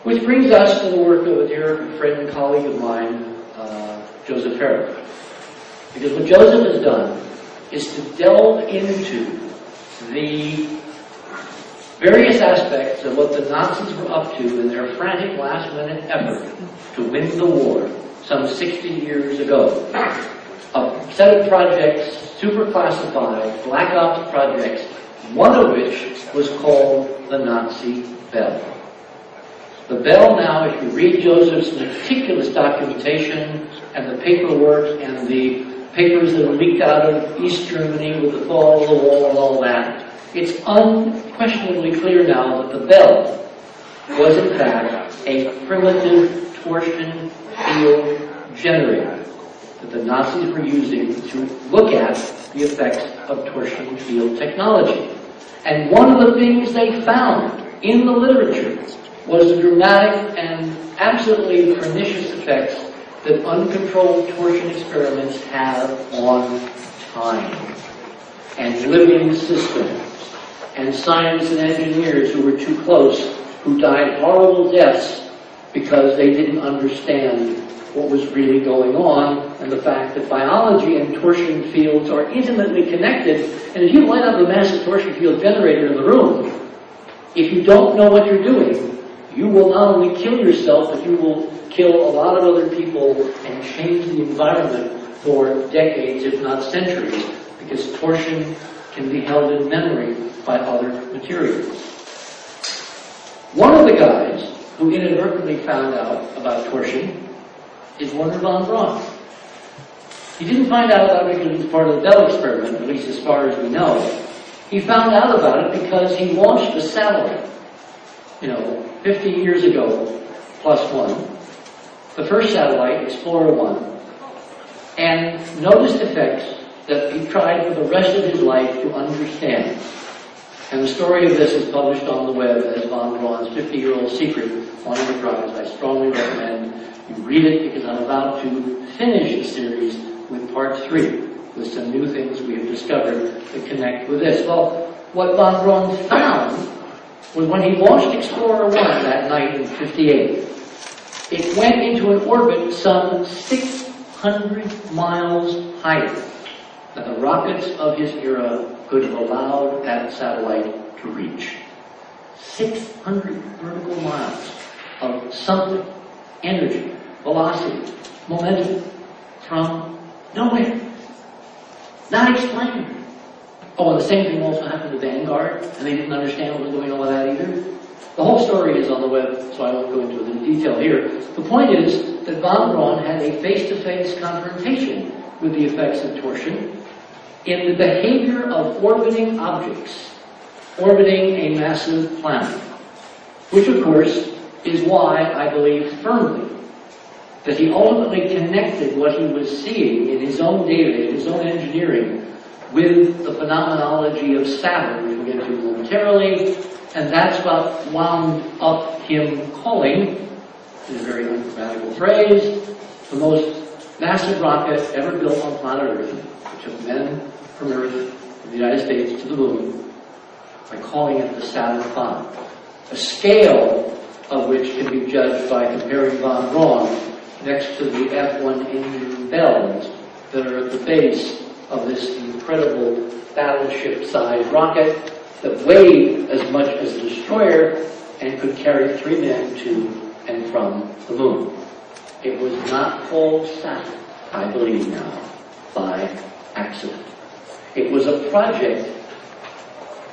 Which brings us to the work of a dear friend and colleague of mine, Joseph Harrop. Because what Joseph has done is to delve into the various aspects of what the Nazis were up to in their frantic last-minute effort to win the war some 60 years ago. A set of projects, super classified, black ops projects, one of which was called the Nazi Bell. The Bell now, if you read Joseph's meticulous documentation and the paperwork and the papers that were leaked out of East Germany with the fall of the wall and all that, it's unquestionably clear now that the Bell was in fact a primitive torsion field generator that the Nazis were using to look at the effects of torsion field technology. And one of the things they found in the literature was the dramatic and absolutely pernicious effects that uncontrolled torsion experiments have on time and living systems and scientists and engineers who were too close, who died horrible deaths because they didn't understand what was really going on, and the fact that biology and torsion fields are intimately connected. And if you light up a massive torsion field generator in the room, if you don't know what you're doing, you will not only kill yourself, but you will kill a lot of other people and change the environment for decades, if not centuries, because torsion can be held in memory by other materials. One of the guys who inadvertently found out about torsion is Wernher von Braun. He didn't find out about it because he was part of the Bell experiment, at least as far as we know. He found out about it because he launched a satellite, 50 years ago, +1. The first satellite, Explorer 1, and noticed effects that he tried for the rest of his life to understand. And the story of this is published on the web as von Braun's 50-year-old secret on Enterprise. I strongly recommend you read it because I'm about to finish the series with part 3, with some new things we have discovered that connect with this. Well, what von Braun found was when he launched Explorer 1 that night in '58, it went into an orbit some 600 miles higher than the rockets of his era could have allowed that satellite to reach. 600 vertical miles of something, energy, velocity, momentum, from nowhere. Not explained. Oh, and the same thing also happened to Vanguard, and they didn't understand what was going on with that either. The whole story is on the web, so I won't go into it in detail here. The point is that von Braun had a face-to-face confrontation with the effects of torsion in the behavior of orbiting objects, orbiting a massive planet, which of course is why I believe firmly that he ultimately connected what he was seeing in his own data, in his own engineering, with the phenomenology of Saturn, which we'll get to momentarily, and that's what wound up him calling, in a very ungrammatical phrase, the most massive rocket ever built on planet Earth, which took men from Earth, from the United States to the moon, by calling it the Saturn V, a scale of which can be judged by comparing von Braun next to the F-1 engine bells that are at the base of this incredible battleship-sized rocket that weighed as much as a destroyer and could carry 3 men to and from the moon. It was not called Saturn, I believe now, by accident. It was a project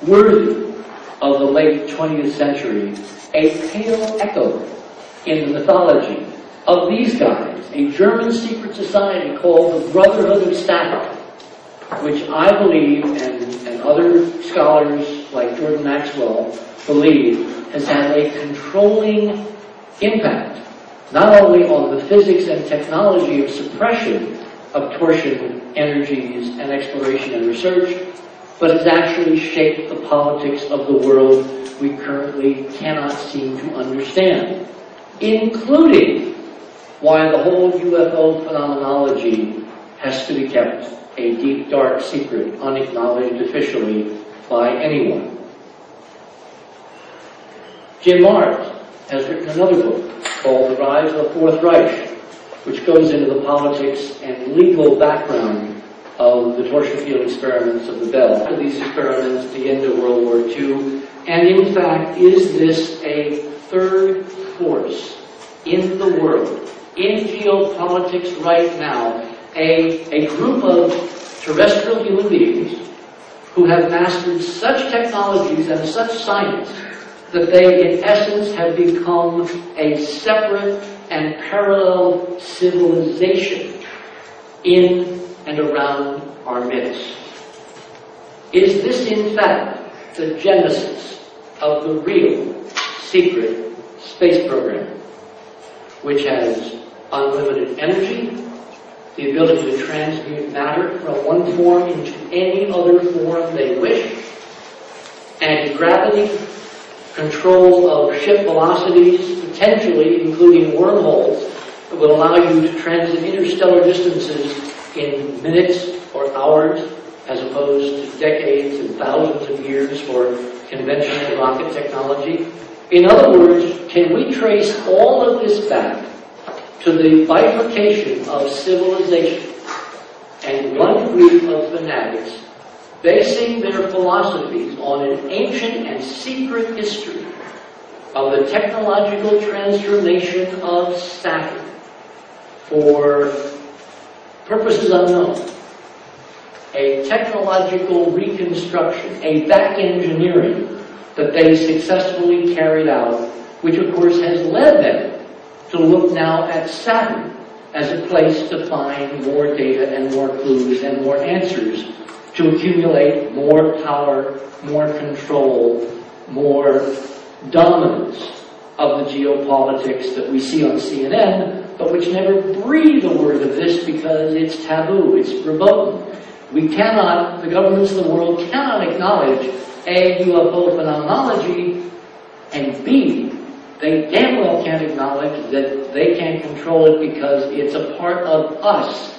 worthy of the late 20th century, a pale echo in the mythology of these guys, a German secret society called the Brotherhood of Saturn, which I believe, and other scholars like Jordan Maxwell believe, has had a controlling impact, not only on the physics and technology of suppression of torsion energies and exploration and research, but has actually shaped the politics of the world we currently cannot seem to understand, including why the whole UFO phenomenology has to be kept a deep, dark secret, unacknowledged officially by anyone. Jim Marrs has written another book called The Rise of the Fourth Reich, which goes into the politics and legal background of the torture field experiments of the Bell. After these experiments, the end of World War II, and in fact, is this a third force in the world, in geopolitics right now, a group of terrestrial human beings who have mastered such technologies and such science that they, in essence, have become a separate and parallel civilization in and around our midst. Is this, in fact, the genesis of the real secret space program, which has unlimited energy, the ability to transmute matter from one form into any other form they wish, anti-gravity, control of ship velocities, potentially including wormholes, that will allow you to transit interstellar distances in minutes or hours, as opposed to decades and thousands of years for conventional rocket technology. In other words, can we trace all of this back to the bifurcation of civilization and one group of fanatics basing their philosophies on an ancient and secret history of the technological transformation of Saturn for purposes unknown, a technological reconstruction, a back engineering that they successfully carried out, which of course has led them to look now at Saturn as a place to find more data and more clues and more answers to accumulate more power, more control, more dominance of the geopolitics that we see on CNN, but which never breathe a word of this because it's taboo, it's verboten. We cannot, the governments of the world cannot acknowledge A, UFO phenomenology, and B, they damn well can't acknowledge that they can't control it because it's a part of us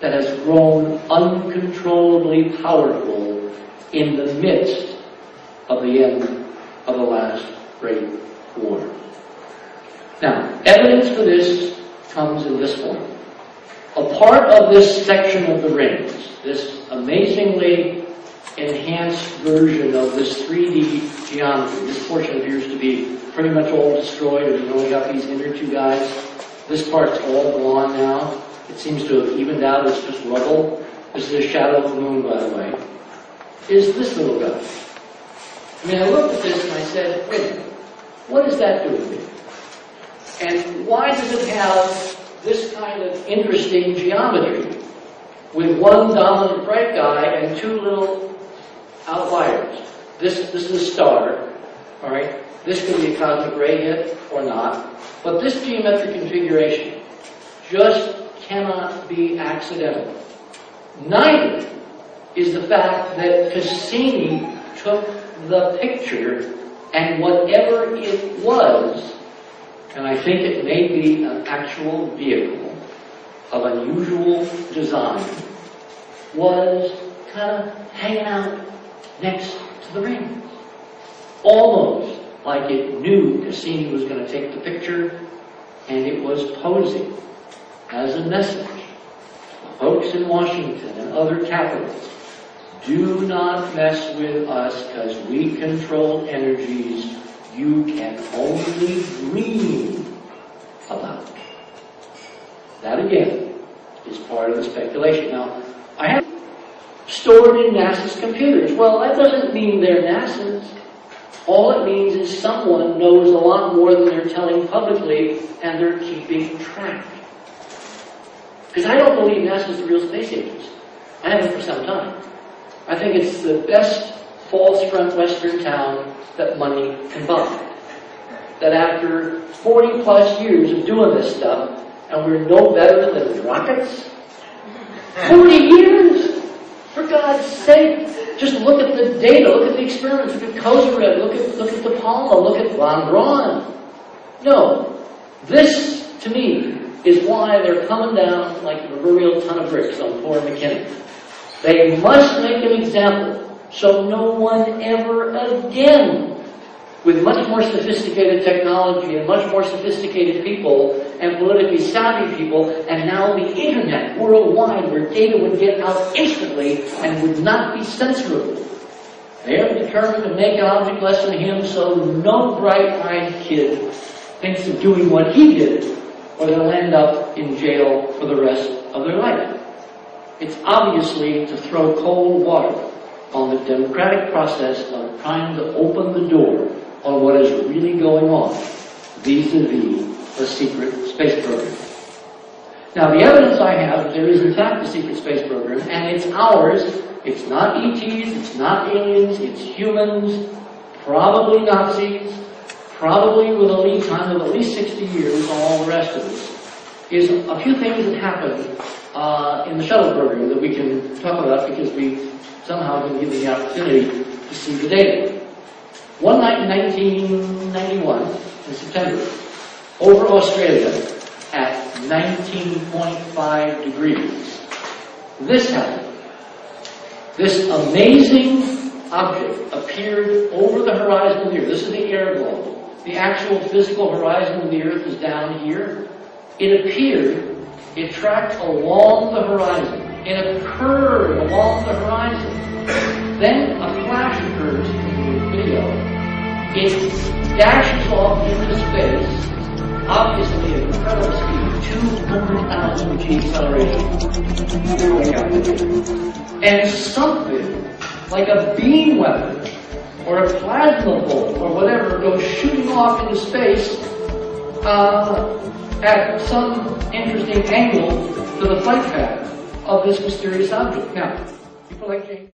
that has grown uncontrollably powerful in the midst of the end of the last great war. Now, evidence for this comes in this form. A part of this section of the rings, this amazingly enhanced version of this 3D geometry, this portion appears to be pretty much all destroyed, and we've only got these inner two guys. This part's all gone now. It seems to have evened out, it's just rubble. This is a shadow of the moon, by the way. Is this little guy. I mean, I looked at this and I said, wait a minute, what does that do with me? And why does it have this kind of interesting geometry with one dominant bright guy and two little outliers? This is a star, all right? This could be a cosmic ray hit or not, but this geometric configuration just cannot be accidental. Neither is the fact that Cassini took the picture and whatever it was, and I think it may be an actual vehicle of unusual design, was kind of hanging out next to the rings. Almost like it knew Cassini was going to take the picture and it was posing as a message. Folks in Washington and other capitals, do not mess with us because we control energies you can only dream about. That again is part of the speculation. Now, I have stored in NASA's computers. Well, that doesn't mean they're NASA's. All it means is someone knows a lot more than they're telling publicly and they're keeping track. Because I don't believe NASA's the real space agency. I haven't for some time. I think it's the best false front western town that money can buy. That after 40 plus years of doing this stuff, and we're no better than rockets? 40 years! For God's sake, just look at the data, look at the experiments, look at Kozyrev, look at De Palma, look at Von Braun. No. This, to me, is why they're coming down like a proverbial ton of bricks on poor McKinnon. They must make an example so no one ever again with much more sophisticated technology and much more sophisticated people and politically savvy people, and now the internet worldwide where data would get out instantly and would not be censorable. They are determined to make an object lesson in him so no bright-eyed kid thinks of doing what he did, or they'll end up in jail for the rest of their life. It's obviously to throw cold water on the democratic process of trying to open the door on what is really going on vis-a-vis the secret space program. Now, the evidence I have that there is in fact a secret space program, and it's ours. It's not ETs, it's not aliens, it's humans, probably Nazis, probably with a lead time of at least 60 years on all the rest of us, is a few things that happened in the shuttle program that we can talk about because we somehow been given the opportunity to see the data. One night in 1991, in September, over Australia at 19.5 degrees, this happened. This amazing object appeared over the horizon of the Earth. This is the air globe. The actual physical horizon of the Earth is down here. It appeared, it tracked along the horizon, in a curve along the horizon. Then a flash occurs in the video. It dashes off into space, obviously at incredible speed, 200,000 G acceleration. Way out there. And something like a beam weapon or a plasma bolt or whatever goes shooting off into space at some interesting angle to the flight path of this mysterious object. Now, people like James